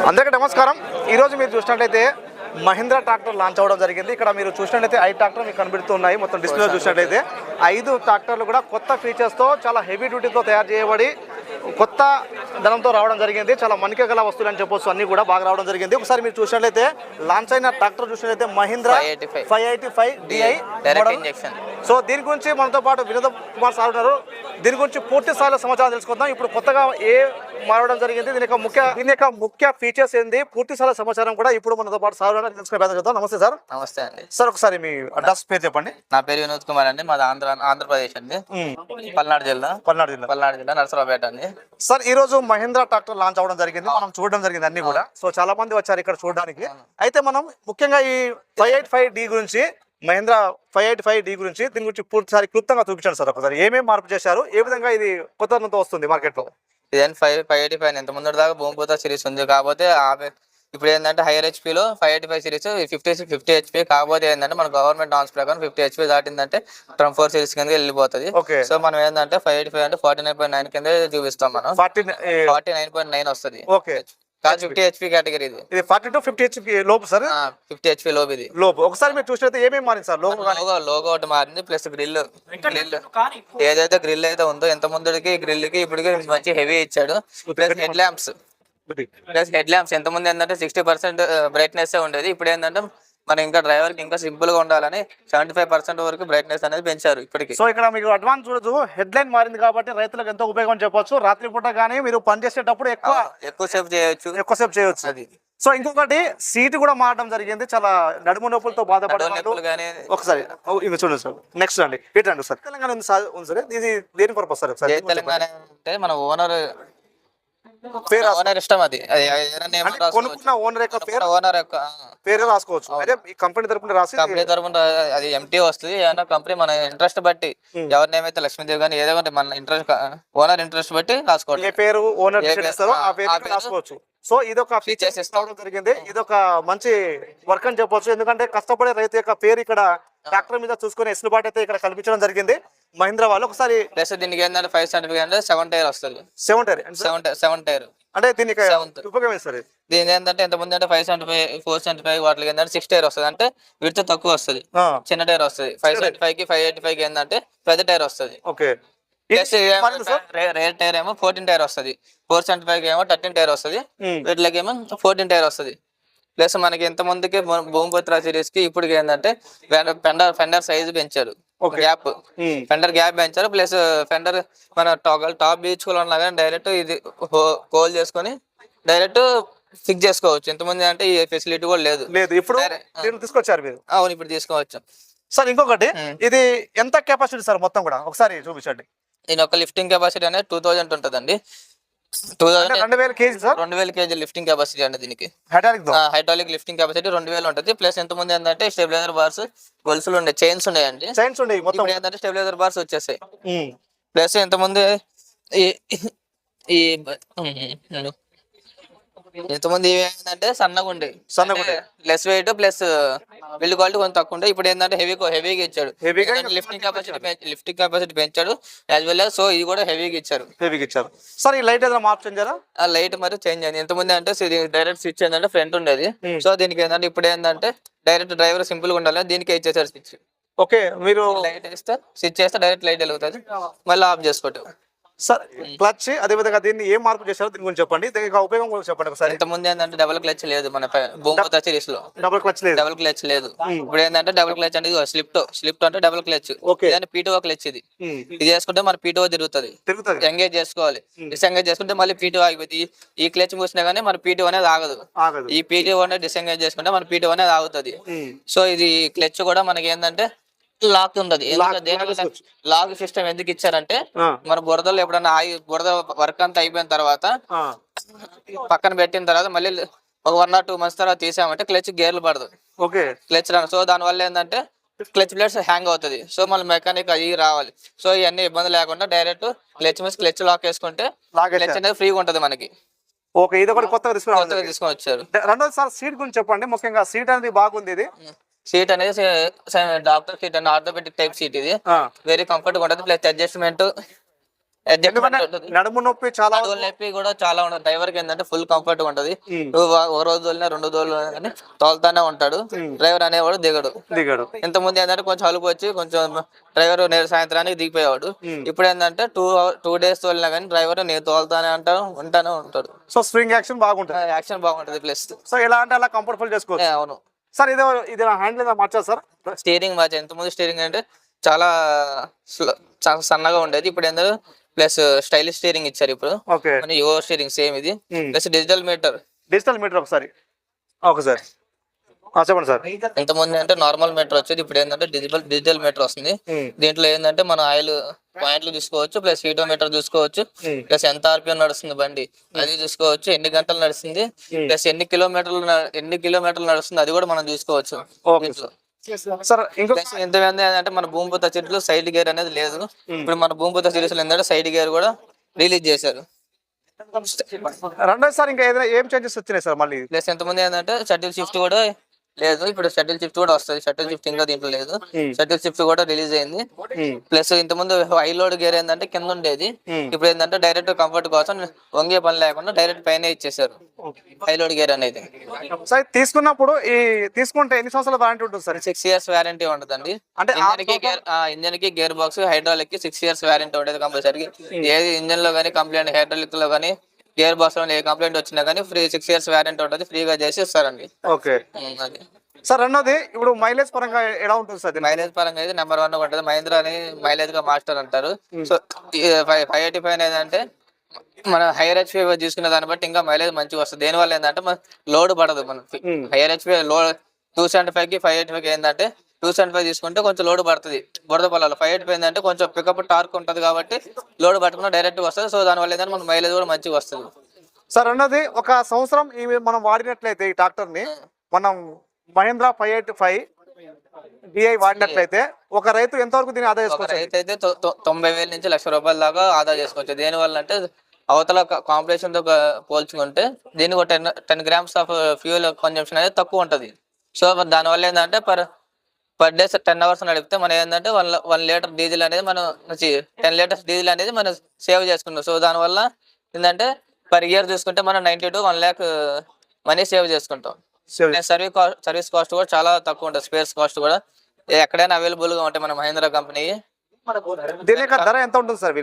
అందరికీ నమస్కారం. ఈరోజు మీరు చూసినట్లయితే మహీంద్రా ట్రాక్టర్ లాంచ్ అవ్వడం జరిగింది. ఇక్కడ మీరు చూసినట్లయితే 5 ట్రాక్టర్లు మీకు కనిపిస్తున్నాయి. మొత్తం డిస్ప్లే చూసినట్లయితే 5 ట్రాక్టర్లు కూడా కొత్త ఫీచర్స్తో చాలా హెవీ డ్యూటీతో తయారు చేయబడి కొత్త ధనంతో రావడం జరిగింది. చాలా మన్నిక గల వస్తువులు అని చెప్పొచ్చు, అన్ని కూడా బాగా రావడం జరిగింది. ఒకసారి మీరు చూసినట్లయితే లాంచ్ అయిన ట్రాక్టర్ చూసినట్లయితే మహీంద్రా 585 DI ఇంజెక్షన్. సో దీని గురించి మనతో పాటు వినోద్ కుమార్ సార్ ఉన్నారు. దీని గురించి పూర్తి స్థాయిలో సమాచారం తెలుసుకుందాం. ఇప్పుడు కొత్తగా మారడం జరిగింది, దీని యొక్క ముఖ్య ఫీచర్స్ ఏంది, పూర్తి స్థాయిలో సమాచారం కూడా ఇప్పుడు మనతో పాటు సార్ తెలుసుకునే ప్రయత్నం చేద్దాం. నమస్తే సార్. నమస్తే అండి. సార్ ఒకసారి మీ అడ్రస్ పేరు చెప్పండి. నా పేరు వినోద్ కుమార్ అండి. మాది ఆంధ్రప్రదేశ్ అండి, పల్నాడు జిల్లా నరసరావుపేట అండి. సార్ ఈ రోజు మహీంద్రా ట్రాక్టర్ లాంచ్ అవ్వడం జరిగింది, మనం చూడడం జరిగింది అన్ని కూడా. సో చాలా మంది వచ్చారు ఇక్కడ చూడడానికి. అయితే మనం ముఖ్యంగా ఈ 585D గురించి, మహీంద్రా 585D గురించి, దీని గురించి పూర్తిసారి క్లుప్తంగా చూపించండి సార్. ఒకసారి ఏమేమి మార్పు చేశారు, ఏ విధంగా ఇది కొత్తతో వస్తుంది మార్కెట్ లో? ఇదేం 585 ఎంత ముందు దాకా భూమిపోత సిరీస్ ఉంది. కాకపోతే ఇప్పుడు ఏంటంటే హైయర్ హెచ్పీలో 585 సిరీస్ 50 హెచ్పీ. కాకపోతే ఏంటంటే మన గవర్నమెంట్ నామ్స్ ప్రకారం 50 హెచ్పీ దాటిందంటే ట్రంప్ 4 సిరీస్ కింద వెళ్ళిపోతుంది. సో మనం ఏంటంటే 585 అంటే 49.9 కింద చూపిస్తాం. మనం 49.9 వస్తుంది. 50 హెచ్పీ కేటగిరీ. ఇది 40 to 50 హెచ్పీ లోపు సార్. 50 హెచ్పీ లోపు ఇది లోపు. ఒకసారి మీరు చూసినట్టు ఏమేమి మారింది సార్? లోగో ఒకటి మారింది, ప్లస్ గ్రిల్ ఏదైతే గ్రిల్ అయితే ఉందో ఎంత ముందుకి గ్రిల్ కి ఇప్పటికి మంచి హెవీ ఇచ్చాడు. ప్లస్ హెడ్ ల్యాంప్స్ ఎంత ముందు ఏంటంటే 60% బ్రైట్నెస్ ఉండేది. ఇప్పుడు ఏంటంటే మనం ఇంకా డ్రైవర్ కి ఇంకా సింపుల్ గా ఉండాలని 75% వరకు బ్రైట్నెస్ అనేది పెంచారు ఇప్పటికి. సో ఇక్కడ మీకు అడ్వాన్స్ చూడదు, హెడ్ లైన్ మారింది కాబట్టి రైతులకు ఎంతో ఉపయోగం చెప్పొచ్చు. రాత్రి పూట కానీ మీరు పని చేసేటప్పుడు ఎక్కువసేపు చేయొచ్చు అది. సో ఇంకొకటి సీట్ కూడా మారడం జరిగింది. చాలా నడుము నొప్పులతో బాధపడతారు. ఒకసారి ఇంకా చూడండి సార్. నెక్స్ట్ అండి ఇటండి సార్. తెలంగాణ ఉంది సార్, ఇది దేని పర్పస్ సార్? తెలంగాణ అంటే మన ఓనర్ ఇష్టం. అది కొనుక్కున్న ఓనర్ యొక్క పేరు రాసుకోవచ్చు. అదే కంపెనీ తరపున రాసి కంపెనీ తరపున అది ఎంటీ వస్తుంది. ఏమన్నా కంపెనీ మన ఇంట్రెస్ట్ బట్టి ఎవరిని ఏమైతే లక్ష్మీదేవి కానీ ఏదో మన ఇంట్రెస్ట్ ఓనర్ ఇంట్రెస్ట్ బట్టి రాసుకోవచ్చు. ఏ పేరు ఓనర్ చేస్తారో ఆ పేరు రాసుకోవచ్చు. సో ఇదొక ఫీచర్స్ ఇవ్వడం జరిగింది. ఇదొక మంచి వర్క్ అని చెప్పొచ్చు. ఎందుకంటే కష్టపడే రైతు యొక్క పేరు ఇక్కడ ట్రాక్టర్ మీద చూసుకునే ఎసులుబాటు అయితే ఇక్కడ కల్పించడం జరిగింది మహీంద్రా వాళ్ళు. ఒకసారి ప్లస్ దీనికి ఏంటంటే 5 సర్టిఫికేట్ అంటే 7 టైర్ వస్తుంది. 7 టైర్ అంటే దీనికి ఉపయోగం ఇస్తారు. దీని ఏంటంటే ఎంత ముందు అంటే 575 475 వాటికి ఏంటంటే 6 టైర్ వస్తుంది. అంటే వీటితో తక్కువ వస్తుంది, చిన్న టైర్ వస్తుంది. 575 కి 585 కి ఏంటంటే పెద్ద టైర్ వస్తుంది. రేర్ టైర్ ఏమో 14 టైర్ వస్తుంది. 475 ఏమో 13 టైర్ వస్తుంది. వీటికి ఏమో 14 టైర్ వస్తుంది. ప్లస్ మనకి ఎంత ముందుకి భూమిపుత్ర సిరీస్ కి ఇప్పుడు ఏంటంటే ఫెండర్ సైజు పెంచారు, ఫెండర్ గ్యాప్ పెంచారు. ప్లస్ ఫెండర్ మన టాప్ బీచుకోవాలన్నా కానీ డైరెక్ట్ ఇది హోల్ చేసుకొని డైరెక్ట్ ఫిక్స్ చేసుకోవచ్చు. ఎంతమంది అంటే ఈ ఫెసిలిటీ కూడా లేదు. ఇప్పుడు తీసుకొచ్చారు మీరు. అవును, ఇప్పుడు తీసుకోవచ్చు సార్. ఇంకొకటి ఇది ఎంత కెపాసిటీ సార్ మొత్తం కూడా ఒకసారి చూపించండి. దీని ఒక లిఫ్టింగ్ కెపాసిటీ అనేది 2000 ఉంటుందండి. 2000 kg లిఫ్టింగ్ కెపాసిటీ అండి. దీనికి హైడ్రాలిక్ లిఫ్టింగ్ కెపాసిటీ 2000 ఉంటుంది. ప్లస్ ఎంత ముందు ఏంటంటే స్టెబిలైజర్ బార్స్ గొలుసులు ఉండే చైన్స్ ఉన్నాయండి. ఏంటంటే స్టెబిలైజర్ బార్స్ వచ్చేసాయి. ప్లస్ ఎంత ముందు ఇంతకుముందు ఏంటంటే సన్నగా ఉండే less weight plus build quality కొంచెం తక్కువ ఉండే. ఇప్పుడు ఏంటంటే హెవీగా ఇచ్చాడు. లిఫ్టింగ్ కెపాసిటీ పెంచాడు యాజ్ వెల్ సో ఇది కూడా హెవీగా ఇచ్చారు. సార్ ఈ లైట్ ఏదైనా మార్పు చేంజారా? ఆ లైట్ మరి చేంజ్ అయింది. ఎంతమంది అంటే డైరెక్ట్ స్విచ్ ఏంటంటే ఫ్రంట్ ఉండేది. సో దీనికి ఏంటంటే ఇప్పుడు ఏంటంటే డైరెక్ట్ డ్రైవర్ సింపుల్ గా ఉండాలి, దీనికి ఇచ్చేసారు స్విచ్. మీరు లైట్ వేస్తే స్విచ్ చేస్తే డైరెక్ట్ లైట్ వెలుగుతుంది, మళ్ళీ ఆఫ్ చేసుకోవటం. సార్ క్లచ్ అదే విధంగా దీన్ని ఏం మార్పు చేశారో దీని గురించి చెప్పండి, దీనికి ఉపయోగం కూడా చెప్పండి ఒకసారి. ఇంత ముందు ఏంటంటే డబుల్ క్లచ్ లేదు మన భూమిపుత్ర సిరీస్ లో. డబుల్ క్లచ్ లేదు. ఇప్పుడు ఏంటంటే డబుల్ క్లచ్ అంటే స్లిప్ అంటే డబుల్ క్లచ్, పీటో క్లచ్. ఇది చేసుకుంటే మన పీటో తిరుగుతుంది, ఎంగేజ్ చేసుకోవాలి. డిసెంగేజ్ చేసుకుంటే మళ్ళీ పీటో ఆగిపోతుంది. ఈ క్లచ్ మూసినా కానీ మన పీటో అనేది ఆగదు. ఈ పీటో అనేది డిసెంగేజ్ చేసుకుంటే మన పీటో అనేది ఆగుతుంది. సో ఇది క్లచ్ కూడా మనకి ఏంటంటే లాక్ ఉంది. లాక్ సిస్టమ్ ఎందుకు ఇచ్చారంటే మన బురదలో ఎప్పుడన్నా బురద వర్క్ అంతా అయిపోయిన తర్వాత పక్కన పెట్టిన తర్వాత మళ్ళీ ఒక 1 or 2 months తర్వాత తీసామంటే క్లచ్ గేర్లు పడదు, క్లచ్ రాదు. సో దాని వల్ల ఏంటంటే క్లచ్ ప్లేట్స్ హ్యాంగ్ అవుతుంది. సో మళ్ళీ మెకానిక్ అవి రావాలి. సో ఇవన్నీ ఇబ్బంది లేకుండా డైరెక్ట్ క్లచ్ లాక్ వేసుకుంటే క్లచ్ అనేది ఫ్రీగా ఉంటది మనకి. ఇది ఒకటి కొత్తగా తీసుకొని వచ్చారు. రెండోది సార్ సీట్ గురించి చెప్పండి. ముఖ్యంగా సీట్ అనేది బాగుంది. ఇది సీట్ అనేది doctor seat and orthopaedic type seat. ఇది వెరీ కంఫర్ట్ గా ఉంటుంది. ప్లస్ అడ్జస్ట్మెంట్ అడ్జస్ట్మెంట్ ఉంటుంది. నడుము నొప్పి చాలా నడుముల నొప్పి కూడా చాలా ఉండదు. డ్రైవర్ కి ఏంటంటే ఫుల్ కంఫర్ట్ గా ఉంటది. ఒక రోజు తోలినా 2 రోజులు కానీ తోలుతానే ఉంటాడు. డ్రైవర్ అనేవాడు దిగడు. ఇంత ముందు ఏంటంటే కొంచెం అలుపు వచ్చి కొంచెం డ్రైవర్ నేడు సాయంత్రానికి దిగిపోయేవాడు. ఇప్పుడు ఏంటంటే 2 days తోలినా కానీ డ్రైవర్ నేను తోలుతానే ఉంటానే ఉంటాడు. సో స్ప్రింగ్ యాక్షన్ బాగుంటుంది. యాక్షన్ బాగుంటది. ప్లస్ సో ఎలా అంటే అలా కంఫర్టబుల్ చేసుకోవచ్చు. అవును సార్ ఇది హ్యాండిల్ మార్చారు సార్. స్టీరింగ్ మార్చా. ఇంత ముందు స్టీరింగ్ అంటే చాలా సన్నగా ఉండేది. ఇప్పుడు ఏంటంటే ప్లస్ స్టైలిష్ స్టీరింగ్ ఇచ్చారు. ఇప్పుడు యువ స్టీరింగ్ సేమ్ ఇది. ప్లస్ డిజిటల్ మీటర్ ఒకసారి చెప్పండి సార్. ఇంత ముందు అంటే నార్మల్ మీటర్ వచ్చేది. ఇప్పుడు ఏంటంటే డిజిటల్ మీటర్ వస్తుంది. దీంట్లో ఏంటంటే మన ఆయిల్ పాయింట్లు చూసుకోవచ్చు, ప్లస్ హీటోమీటర్ చూసుకోవచ్చు, ప్లస్ ఎంత ఆర్పిఎం నడుస్తుంది బండి అది చూసుకోవచ్చు, ఎన్ని గంటలు నడుస్తుంది, ప్లస్ ఎన్ని కిలోమీటర్లు నడుస్తుంది అది కూడా మనం చూసుకోవచ్చు. ఏంటంటే మన భూమిపూత చెట్లు సైడ్ గేర్ అనేది లేదు. ఇప్పుడు మన భూమిపూత సిరీస్ లో ఏంటంటే సైడ్ గేర్ కూడా రిలీజ్ చేశారు. రెండోసారి ఇంకా ఏదైనా ఏం చేంజెస్ వచ్చినాయి సార్ మళ్ళీ? ప్లస్ ఎంతమంది ఏంటంటే షటిల్ షిఫ్ట్ కూడా లేదు. ఇప్పుడు షటిల్ షిఫ్ట్ కూడా వస్తుంది. షటిల్ షిఫ్ట్ ఇంకా దీంట్లో లేదు. షటిల్ షిఫ్ట్ కూడా రిలీజ్ అయింది. ప్లస్ ఇంతకుముందు హై లోడ్ గేర్ ఏంటంటే కింద ఉండేది. ఇప్పుడు ఏంటంటే డైరెక్ట్ కంఫర్ట్ కోసం వంగే పని లేకుండా డైరెక్ట్ పైన ఇచ్చేసారు హై లోడ్ గేర్ అనేది. సార్ తీసుకుంటే ఎన్ని సంవత్సరాల వారంటీ ఉంటుంది సార్? 6 years వారంటీ ఉంటుందండి. అంటే ఇంజన్ కి గేర్ బాక్స్ హైడ్రాలిక్ కి 6 years వారంటీ ఉంటుంది కంపల్సరీ. ఏది ఇంజన్ లో కానీ కంప్లైంట్, హైడ్రాలిక్ లో కానీ గేర్ బాక్స్ లో ఏ కంప్లైంట్ వచ్చినా కానీ ఫ్రీ 6 years వారంటీ ఉంటుంది. ఫ్రీగా చేసి ఇస్తారండి. Okay sir. అన్నది ఇప్పుడు మైలేజ్ పరంగా ఎలా ఉంటుంది సార్? మైలేజ్ పరంగా అయితే నెంబర్ 1 ఉంటుంది. మహీంద్రా అని మైలేజ్ గా మాస్టర్ అంటారు. సో 585 ఏంటంటే మన హైయర్ హెచ్పి తీసుకునే దాన్ని బట్టి ఇంకా మైలేజ్ మంచిగా వస్తుంది. దేని వల్ల ఏంటంటే మన లోడ్ పడదు. మన హైయర్ హెచ్పి లోడ్ 275 కి 585 ఏంటంటే 275 తీసుకుంటే కొంచెం లోడ్ పడుతుంది బురద పొలాలు. 585 ఏంటంటే కొంచెం పికప్ టార్క్ ఉంటుంది కాబట్టి లోడ్ పట్టకుండా డైరెక్ట్ వస్తుంది. సో దానివల్ల ఏంటంటే మన మైలేజ్ కూడా మంచిగా వస్తుంది. సార్ అన్నది ఒక సంవత్సరం మనం వాడినట్లయితే ఈ ట్రాక్టర్ ని మనం మహీంద్రా 585 DI వాడినట్లయితే ఒక రైతు ఎంతవరకు దీన్ని ఆదా చేసుకోవచ్చు? రైతు అయితే 90,000 నుంచి ₹1,00,000 దాకా ఆదా చేసుకోవచ్చు. దేని వల్ల అంటే అవతల కాంపిటీషన్ తో పోల్చుకుంటే దీనికి 10 grams ఆఫ్ ఫ్యూయల్ కన్జంప్షన్ అనేది తక్కువ ఉంటుంది. సో దానివల్ల ఏంటంటే పర్ డే 10 hours నడిపితే మనం ఏంటంటే 1 లీటర్ డీజిల్ అనేది మనం 10 liters డీజిల్ అనేది మనం సేవ్ చేసుకుంటాం. సో దానివల్ల ఏంటంటే పర్ ఇయర్ చూసుకుంటే మనం 90 to 1 lakh మనీ సేవ్ చేసుకుంటాం. సర్వీస్ కాస్ట్ కూడా చాలా తక్కువ ఉంటుంది. స్పేర్స్ కాస్ట్ కూడా ఎక్కడైనా అవైలబుల్ గా ఉంటాయి మన మహీంద్రా కంపెనీ. దీని యొక్క ధర ఎంత ఉంటుంది సార్?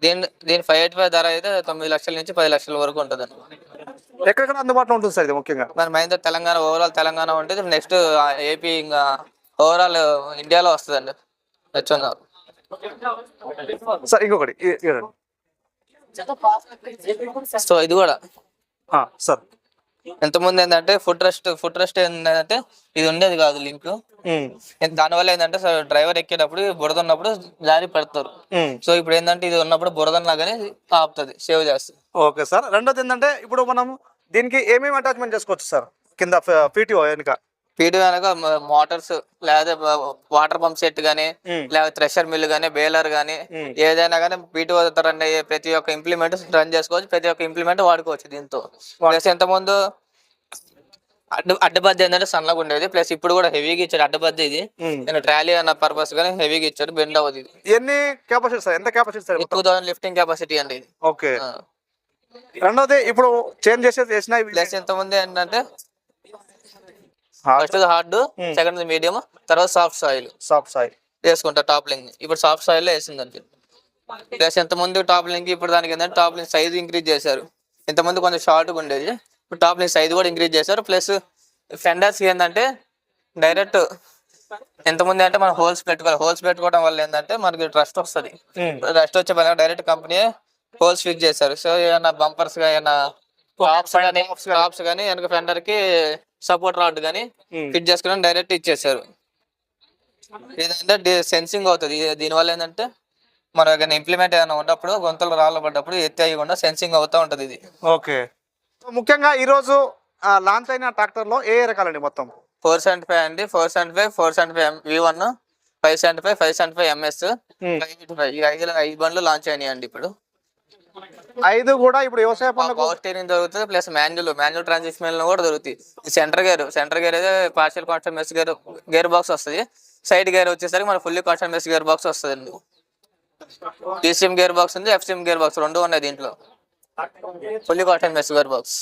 దీని 585 ధర అయితే 9 లక్షల నుంచి 10 లక్షల వరకు ఉంటుంది. ఎక్కడ అందుబాటులో ఉంటుంది సార్ ఇది? ముఖ్యంగా మన మహీంద్రా తెలంగాణ, ఓవరాల్ తెలంగాణ ఉంటుంది. నెక్స్ట్ ఏపీ, ఇంకా ఓవరాల్ ఇండియాలో వస్తుందండి. సార్ ఇంకొకటి సో ఇది కూడా సార్ ఎంతమంది ఏంటంటే ఫుట్ రెస్ట్ ఏంటంటే ఇది ఉండేది కాదు లింక్. దానివల్ల ఏంటంటే డ్రైవర్ ఎక్కేటప్పుడు బురద ఉన్నప్పుడు జారి పెడతారు. సో ఇప్పుడు ఏంటంటే ఇది ఉన్నప్పుడు బురదన్నా కానీ ఆపుతుంది, సేవ్ చేస్తుంది. Okay sir. రెండోది ఏంటంటే ఇప్పుడు మనం దీనికి ఏమేమి అటాచ్మెంట్ చేసుకోవచ్చు సార్? కింద పీటీఓ వెనక మోటార్స్ లేదా వాటర్ పంప్ సెట్ గానీ, లేదా థ్రెషర్ మిల్ గానీ, బేలర్ గానీ ఏదైనా కానీ పీటీఓ రన్ అయ్యే ప్రతి ఒక్క ఇంప్లిమెంట్ రన్ చేసుకోవచ్చు. ప్రతి ఒక్క ఇంప్లిమెంట్ వాడుకోవచ్చు దీంతో. ప్లస్ ఎంతమంది అడ్డబద్ద ఏంటంటే సన్నగా ఉండేది. ప్లస్ ఇప్పుడు కూడా హెవీగా ఇచ్చాడు అడ్డబద్ద. ఇది ట్రాలీ అన్న పర్పస్ గానీ హెవీగా ఇచ్చాడు. బెండ్ అవ్వదు. ఇది ఎన్ని కెపాసిటీ సార్? ఎంత కెపాసిటీ సార్? 2000 లిఫ్టింగ్ కెపాసిటీ అండి ఇది. ఓకే. రెండోది ఇప్పుడు చేంజ్ చేసిన ప్లస్ ఎంతమంది ఏంటంటే ఫస్ట్ హార్డ్, సెకండ్ మీడియం, తర్వాత సాఫ్ట్ సాయిల్ వేసుకుంటా. టాప్ లింక్ ఇప్పుడు సాఫ్ట్ సాయిల్ లో వేసిందండి. ప్లస్ ఎంతమంది టాప్ లింక్ ఇప్పుడు దానికి ఏంటంటే టాప్ లింక్ సైజ్ ఇంక్రీజ్ చేశారు. ఇంతమంది కొంచెం షార్ట్గా ఉండేది, ఇప్పుడు టాప్ లింక్ సైజ్ కూడా ఇంక్రీజ్ చేశారు. ప్లస్ ఫెండర్స్ ఏంటంటే డైరెక్ట్ ఎంతమంది అంటే మనం హోల్స్ పెట్టుకోవడం వల్ల ఏంటంటే మనకి ట్రస్ట్ వస్తుంది. ట్రస్ట్ వచ్చే పని డైరెక్ట్ కంపెనీ హోల్స్ ఫిక్స్ చేశారు. సో ఏమైనా బంపర్స్ గా ఏమైనా టాప్స్ కానీ వెనక ఫెండర్ కి సపోర్ట్ రాడ్ కానీ ఫిట్ చేసుకుని డైరెక్ట్ ఇచ్చేసారు. ఏంటంటే సెన్సింగ్ అవుతుంది. దీనివల్ల ఏంటంటే మనం ఏదైనా ఇంప్లిమెంట్ ఏదైనా ఉన్నప్పుడు గొంతులు రాళ్ళు పడ్డప్పుడు ఎత్తి అయ్యకుండా సెన్సింగ్ అవుతూ ఉంటుంది ఇది. ఓకే. ముఖ్యంగా ఈ రోజు లాంచ్ అయిన ట్రాక్టర్ లో ఏ రకాలండి? మొత్తం 475 అండి. 475 V1, 575, 575 MS, 585 ఈ బండ్లు లాంచ్ అయినాయి అండి. ఇప్పుడు 5 కూడా ఇప్పుడు వ్యవసాయ పనులకు పవర్ స్టీరింగ్ దొరుకుతుంది. ప్లస్ మాన్యువల్ ట్రాన్స్మిషన్ కూడా దొరుకుతుంది. సెంటర్ గేర్ అయితే పార్షియల్ కాన్స్టెంట్ గేర్ బాక్స్ వస్తుంది. సైడ్ గేర్ వచ్చేసరికి మన ఫుల్లీ కాన్స్టెంట్ గేర్ బాక్స్ వస్తుంది. టీసీఎం గేర్ బాక్స్ ఉంది, ఎఫ్సిఎం గేర్ బాక్స్ రెండు ఉన్నాయి దీంట్లో. Fully cotton mess gear box.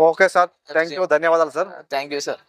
Okay sir, thank you, ధన్యవాదాలు సార్. Thank you sir.